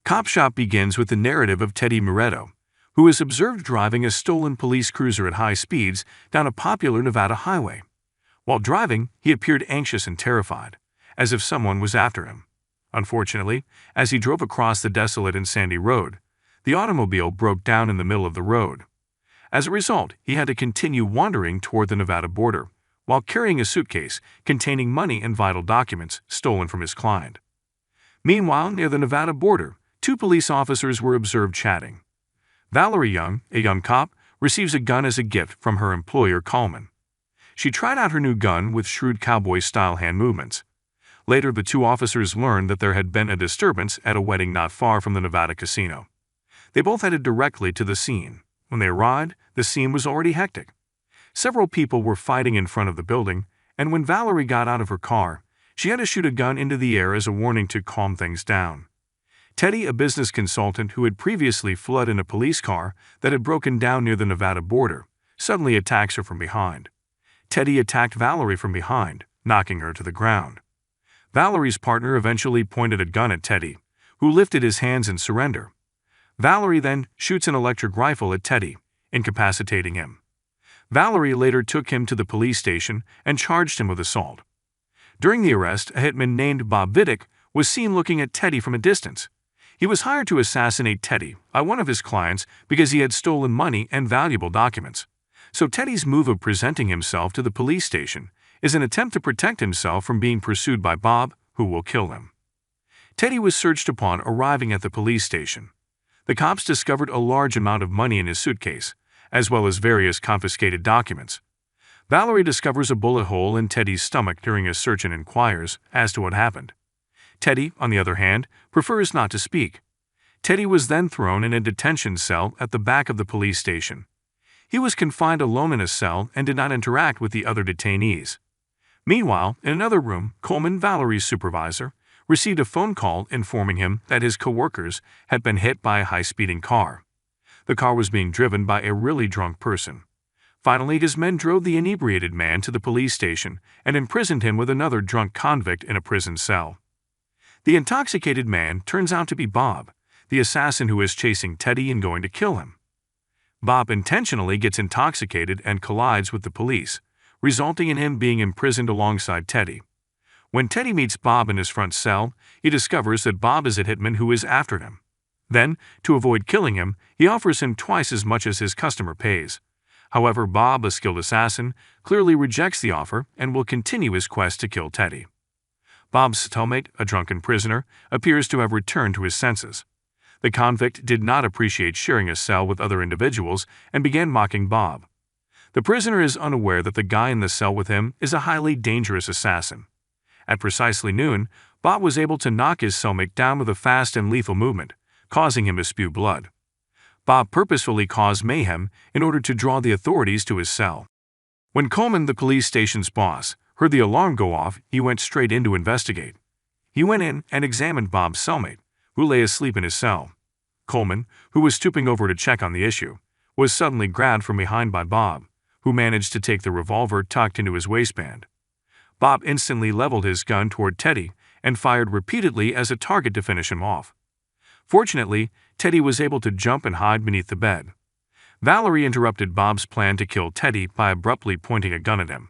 Cop Shop begins with the narrative of Teddy Muretto, who is observed driving a stolen police cruiser at high speeds down a popular Nevada highway. While driving, he appeared anxious and terrified, as if someone was after him. Unfortunately, as he drove across the desolate and sandy road, the automobile broke down in the middle of the road. As a result, he had to continue wandering toward the Nevada border, while carrying a suitcase containing money and vital documents stolen from his client. Meanwhile, near the Nevada border, two police officers were observed chatting. Valerie Young, a young cop, receives a gun as a gift from her employer Coleman. She tried out her new gun with shrewd cowboy-style hand movements. Later, the two officers learned that there had been a disturbance at a wedding not far from the Nevada casino. They both headed directly to the scene. When they arrived, the scene was already hectic. Several people were fighting in front of the building, and when Valerie got out of her car, she had to shoot a gun into the air as a warning to calm things down. Teddy, a business consultant who had previously fled in a police car that had broken down near the Nevada border, suddenly attacks her from behind. Teddy attacked Valerie from behind, knocking her to the ground. Valerie's partner eventually pointed a gun at Teddy, who lifted his hands in surrender. Valerie then shoots an electric rifle at Teddy, incapacitating him. Valerie later took him to the police station and charged him with assault. During the arrest, a hitman named Bob was seen looking at Teddy from a distance. He was hired to assassinate Teddy by one of his clients because he had stolen money and valuable documents. So Teddy's move of presenting himself to the police station is an attempt to protect himself from being pursued by Bob, who will kill him. Teddy was searched upon arriving at the police station. The cops discovered a large amount of money in his suitcase, as well as various confiscated documents. Valerie discovers a bullet hole in Teddy's stomach during a search and inquires as to what happened. Teddy, on the other hand, prefers not to speak. Teddy was then thrown in a detention cell at the back of the police station. He was confined alone in a cell and did not interact with the other detainees. Meanwhile, in another room, Coleman, Valerie's supervisor, received a phone call informing him that his coworkers had been hit by a high-speeding car. The car was being driven by a really drunk person. Finally, his men drove the inebriated man to the police station and imprisoned him with another drunk convict in a prison cell. The intoxicated man turns out to be Bob, the assassin who is chasing Teddy and going to kill him. Bob intentionally gets intoxicated and collides with the police, resulting in him being imprisoned alongside Teddy. When Teddy meets Bob in his front cell, he discovers that Bob is a hitman who is after him. Then, to avoid killing him, he offers him twice as much as his customer pays. However, Bob, a skilled assassin, clearly rejects the offer and will continue his quest to kill Teddy. Bob's cellmate, a drunken prisoner, appears to have returned to his senses. The convict did not appreciate sharing a cell with other individuals and began mocking Bob. The prisoner is unaware that the guy in the cell with him is a highly dangerous assassin. At precisely noon, Bob was able to knock his cellmate down with a fast and lethal movement, causing him to spew blood. Bob purposefully caused mayhem in order to draw the authorities to his cell. When Coleman, the police station's boss, heard the alarm go off, he went straight in to investigate. He went in and examined Bob's cellmate, who lay asleep in his cell. Coleman, who was stooping over to check on the issue, was suddenly grabbed from behind by Bob, who managed to take the revolver tucked into his waistband. Bob instantly leveled his gun toward Teddy and fired repeatedly as a target to finish him off. Fortunately, Teddy was able to jump and hide beneath the bed. Valerie interrupted Bob's plan to kill Teddy by abruptly pointing a gun at him.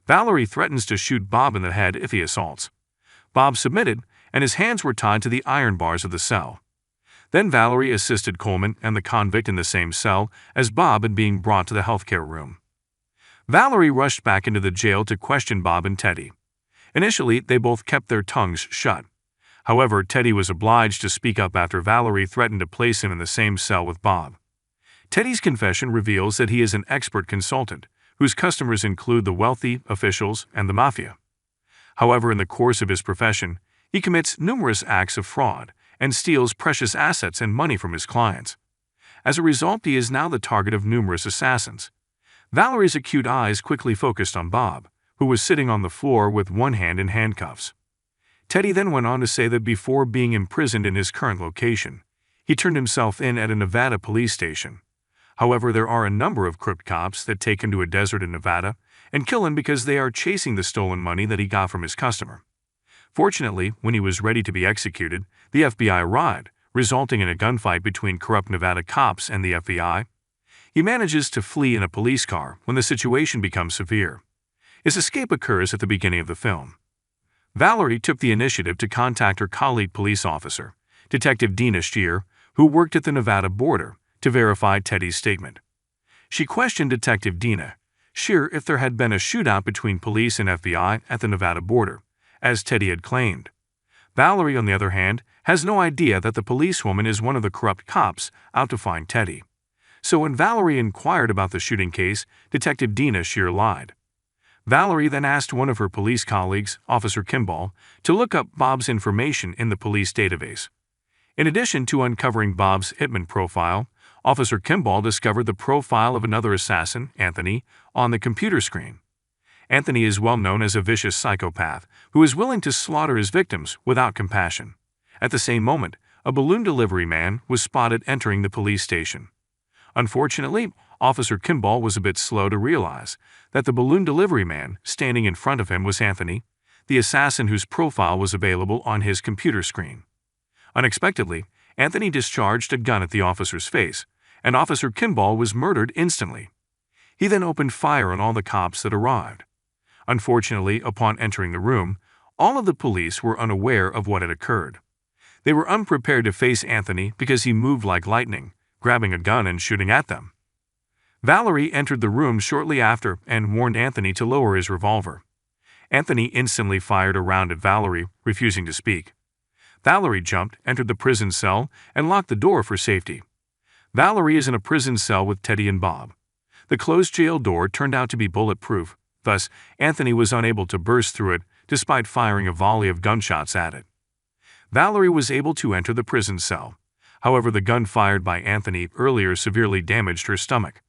Valerie threatens to shoot Bob in the head if he assaults. Bob submitted, and his hands were tied to the iron bars of the cell. Then Valerie assisted Coleman and the convict in the same cell as Bob in being brought to the healthcare room. Valerie rushed back into the jail to question Bob and Teddy. Initially, they both kept their tongues shut. However, Teddy was obliged to speak up after Valerie threatened to place him in the same cell with Bob. Teddy's confession reveals that he is an expert consultant, whose customers include the wealthy, officials, and the mafia. However, in the course of his profession, he commits numerous acts of fraud and steals precious assets and money from his clients. As a result, he is now the target of numerous assassins. Valerie's acute eyes quickly focused on Bob, who was sitting on the floor with one hand in handcuffs. Teddy then went on to say that before being imprisoned in his current location, he turned himself in at a Nevada police station. However, there are a number of crooked cops that take him to a desert in Nevada and kill him because they are chasing the stolen money that he got from his customer. Fortunately, when he was ready to be executed, the FBI arrived, resulting in a gunfight between corrupt Nevada cops and the FBI. He manages to flee in a police car when the situation becomes severe. His escape occurs at the beginning of the film. Valerie took the initiative to contact her colleague police officer, Detective Dina Shear, who worked at the Nevada border, to verify Teddy's statement. She questioned Detective Dina Shear if there had been a shootout between police and FBI at the Nevada border, as Teddy had claimed. Valerie, on the other hand, has no idea that the policewoman is one of the corrupt cops out to find Teddy. So when Valerie inquired about the shooting case, Detective Dina Shear lied. Valerie then asked one of her police colleagues, Officer Kimball, to look up Bob's information in the police database. In addition to uncovering Bob's Hitman profile, Officer Kimball discovered the profile of another assassin, Anthony, on the computer screen. Anthony is well known as a vicious psychopath who is willing to slaughter his victims without compassion. At the same moment, a balloon delivery man was spotted entering the police station. Unfortunately, Officer Kimball was a bit slow to realize that the balloon delivery man standing in front of him was Anthony, the assassin whose profile was available on his computer screen. Unexpectedly, Anthony discharged a gun at the officer's face, and Officer Kimball was murdered instantly. He then opened fire on all the cops that arrived. Unfortunately, upon entering the room, all of the police were unaware of what had occurred. They were unprepared to face Anthony because he moved like lightning, grabbing a gun and shooting at them. Valerie entered the room shortly after and warned Anthony to lower his revolver. Anthony instantly fired a round at Valerie, refusing to speak. Valerie jumped, entered the prison cell, and locked the door for safety. Valerie is in a prison cell with Teddy and Bob. The closed jail door turned out to be bulletproof, thus Anthony was unable to burst through it despite firing a volley of gunshots at it. Valerie was able to enter the prison cell. However, the gun fired by Anthony earlier severely damaged her stomach.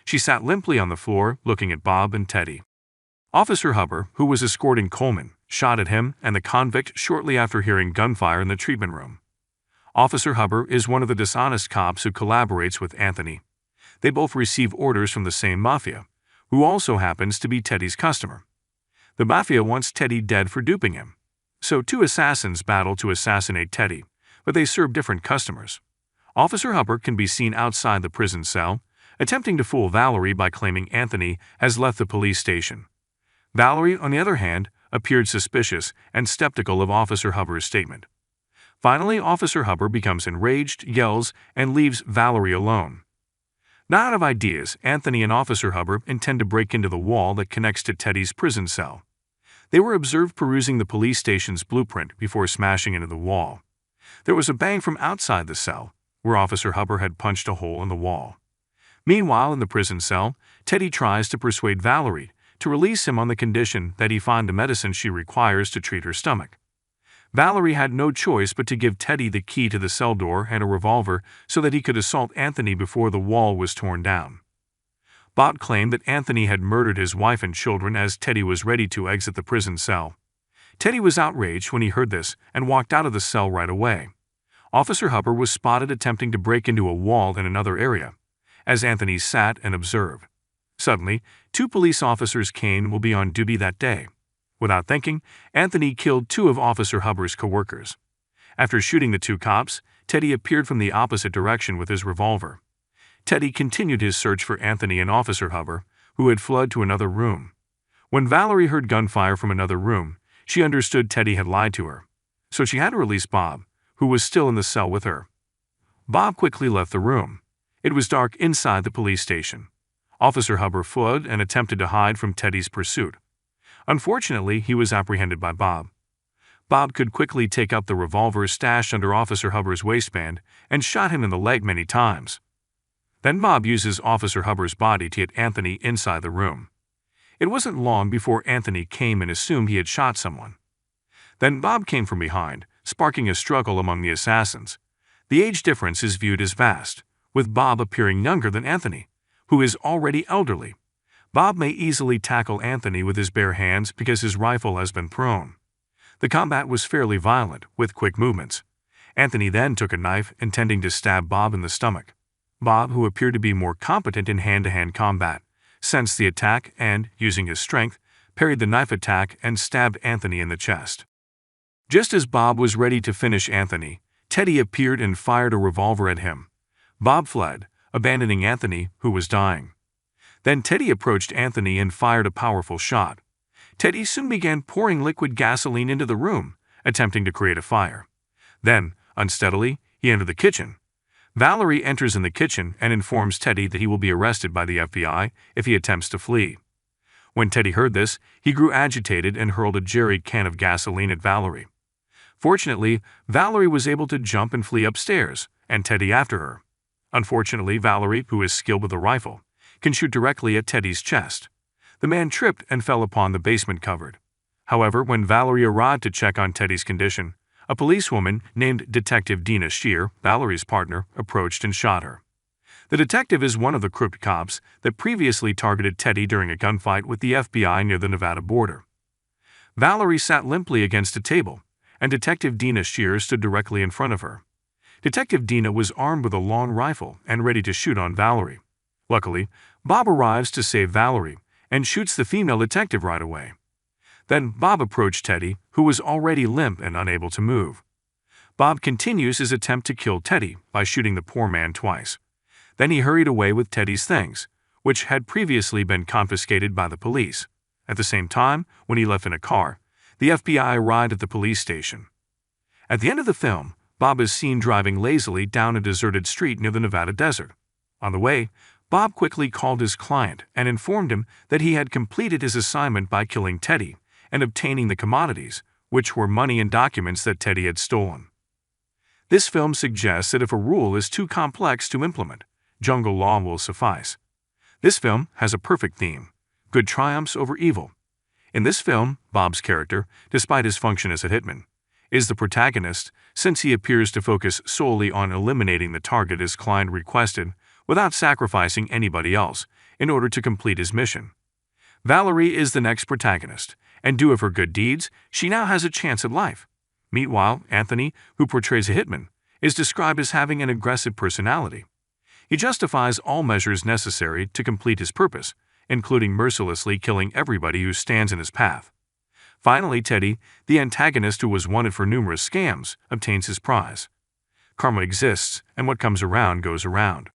She sat limply on the floor, looking at Bob and Teddy. Officer Hubbard, who was escorting Coleman, shot at him and the convict shortly after hearing gunfire in the treatment room. Officer Hubbard is one of the dishonest cops who collaborates with Anthony. They both receive orders from the same mafia, who also happens to be Teddy's customer. The mafia wants Teddy dead for duping him. So two assassins battle to assassinate Teddy, but they serve different customers. Officer Hubbard can be seen outside the prison cell, attempting to fool Valerie by claiming Anthony has left the police station. Valerie, on the other hand, appeared suspicious and skeptical of Officer Hubbard's statement. Finally, Officer Hubbard becomes enraged, yells, and leaves Valerie alone. Not out of ideas, Anthony and Officer Hubbard intend to break into the wall that connects to Teddy's prison cell. They were observed perusing the police station's blueprint before smashing into the wall. There was a bang from outside the cell, where Officer Hubbard had punched a hole in the wall. Meanwhile, in the prison cell, Teddy tries to persuade Valerie to release him on the condition that he find the medicine she requires to treat her stomach. Valerie had no choice but to give Teddy the key to the cell door and a revolver so that he could assault Anthony before the wall was torn down. Bob claimed that Anthony had murdered his wife and children as Teddy was ready to exit the prison cell. Teddy was outraged when he heard this and walked out of the cell right away. Officer Hubbard was spotted attempting to break into a wall in another area, as Anthony sat and observed. Suddenly, two police officers came and will be on duty that day. Without thinking, Anthony killed two of Officer Hubbard's co-workers. After shooting the two cops, Teddy appeared from the opposite direction with his revolver. Teddy continued his search for Anthony and Officer Hubbard, who had fled to another room. When Valerie heard gunfire from another room, she understood Teddy had lied to her, so she had to release Bob, who was still in the cell with her. Bob quickly left the room. It was dark inside the police station. Officer Hubbard fled and attempted to hide from Teddy's pursuit. Unfortunately, he was apprehended by Bob. Bob could quickly take up the revolver stashed under Officer Hubbard's waistband and shot him in the leg many times. Then Bob uses Officer Hubbard's body to hit Anthony inside the room. It wasn't long before Anthony came and assumed he had shot someone. Then Bob came from behind, sparking a struggle among the assassins. The age difference is viewed as vast, with Bob appearing younger than Anthony, who is already elderly. Bob may easily tackle Anthony with his bare hands because his rifle has been thrown. The combat was fairly violent, with quick movements. Anthony then took a knife, intending to stab Bob in the stomach. Bob, who appeared to be more competent in hand-to-hand combat, sensed the attack and, using his strength, parried the knife attack and stabbed Anthony in the chest. Just as Bob was ready to finish Anthony, Teddy appeared and fired a revolver at him. Bob fled, abandoning Anthony, who was dying. Then Teddy approached Anthony and fired a powerful shot. Teddy soon began pouring liquid gasoline into the room, attempting to create a fire. Then, unsteadily, he entered the kitchen. Valerie enters in the kitchen and informs Teddy that he will be arrested by the FBI if he attempts to flee. When Teddy heard this, he grew agitated and hurled a jerry can of gasoline at Valerie. Fortunately, Valerie was able to jump and flee upstairs, and Teddy after her. Unfortunately, Valerie, who is skilled with a rifle, can shoot directly at Teddy's chest. The man tripped and fell upon the basement cupboard. However, when Valerie arrived to check on Teddy's condition, a policewoman named Detective Dina Shear, Valerie's partner, approached and shot her. The detective is one of the crooked cops that previously targeted Teddy during a gunfight with the FBI near the Nevada border. Valerie sat limply against a table, and Detective Dina Shear stood directly in front of her. Detective Dina was armed with a long rifle and ready to shoot on Valerie. Luckily, Bob arrives to save Valerie and shoots the female detective right away. Then Bob approached Teddy, who was already limp and unable to move. Bob continues his attempt to kill Teddy by shooting the poor man twice. Then he hurried away with Teddy's things, which had previously been confiscated by the police. At the same time, when he left in a car, the FBI arrived at the police station. At the end of the film, Bob is seen driving lazily down a deserted street near the Nevada desert. On the way, Bob quickly called his client and informed him that he had completed his assignment by killing Teddy and obtaining the commodities, which were money and documents that Teddy had stolen. This film suggests that if a rule is too complex to implement, jungle law will suffice. This film has a perfect theme: good triumphs over evil. In this film, Bob's character, despite his function as a hitman, is the protagonist since he appears to focus solely on eliminating the target his client requested without sacrificing anybody else in order to complete his mission. Valerie is the next protagonist, and due of her good deeds, she now has a chance at life. Meanwhile, Anthony, who portrays a hitman, is described as having an aggressive personality. He justifies all measures necessary to complete his purpose, including mercilessly killing everybody who stands in his path. Finally, Teddy, the antagonist who was wanted for numerous scams, obtains his prize. Karma exists, and what comes around goes around.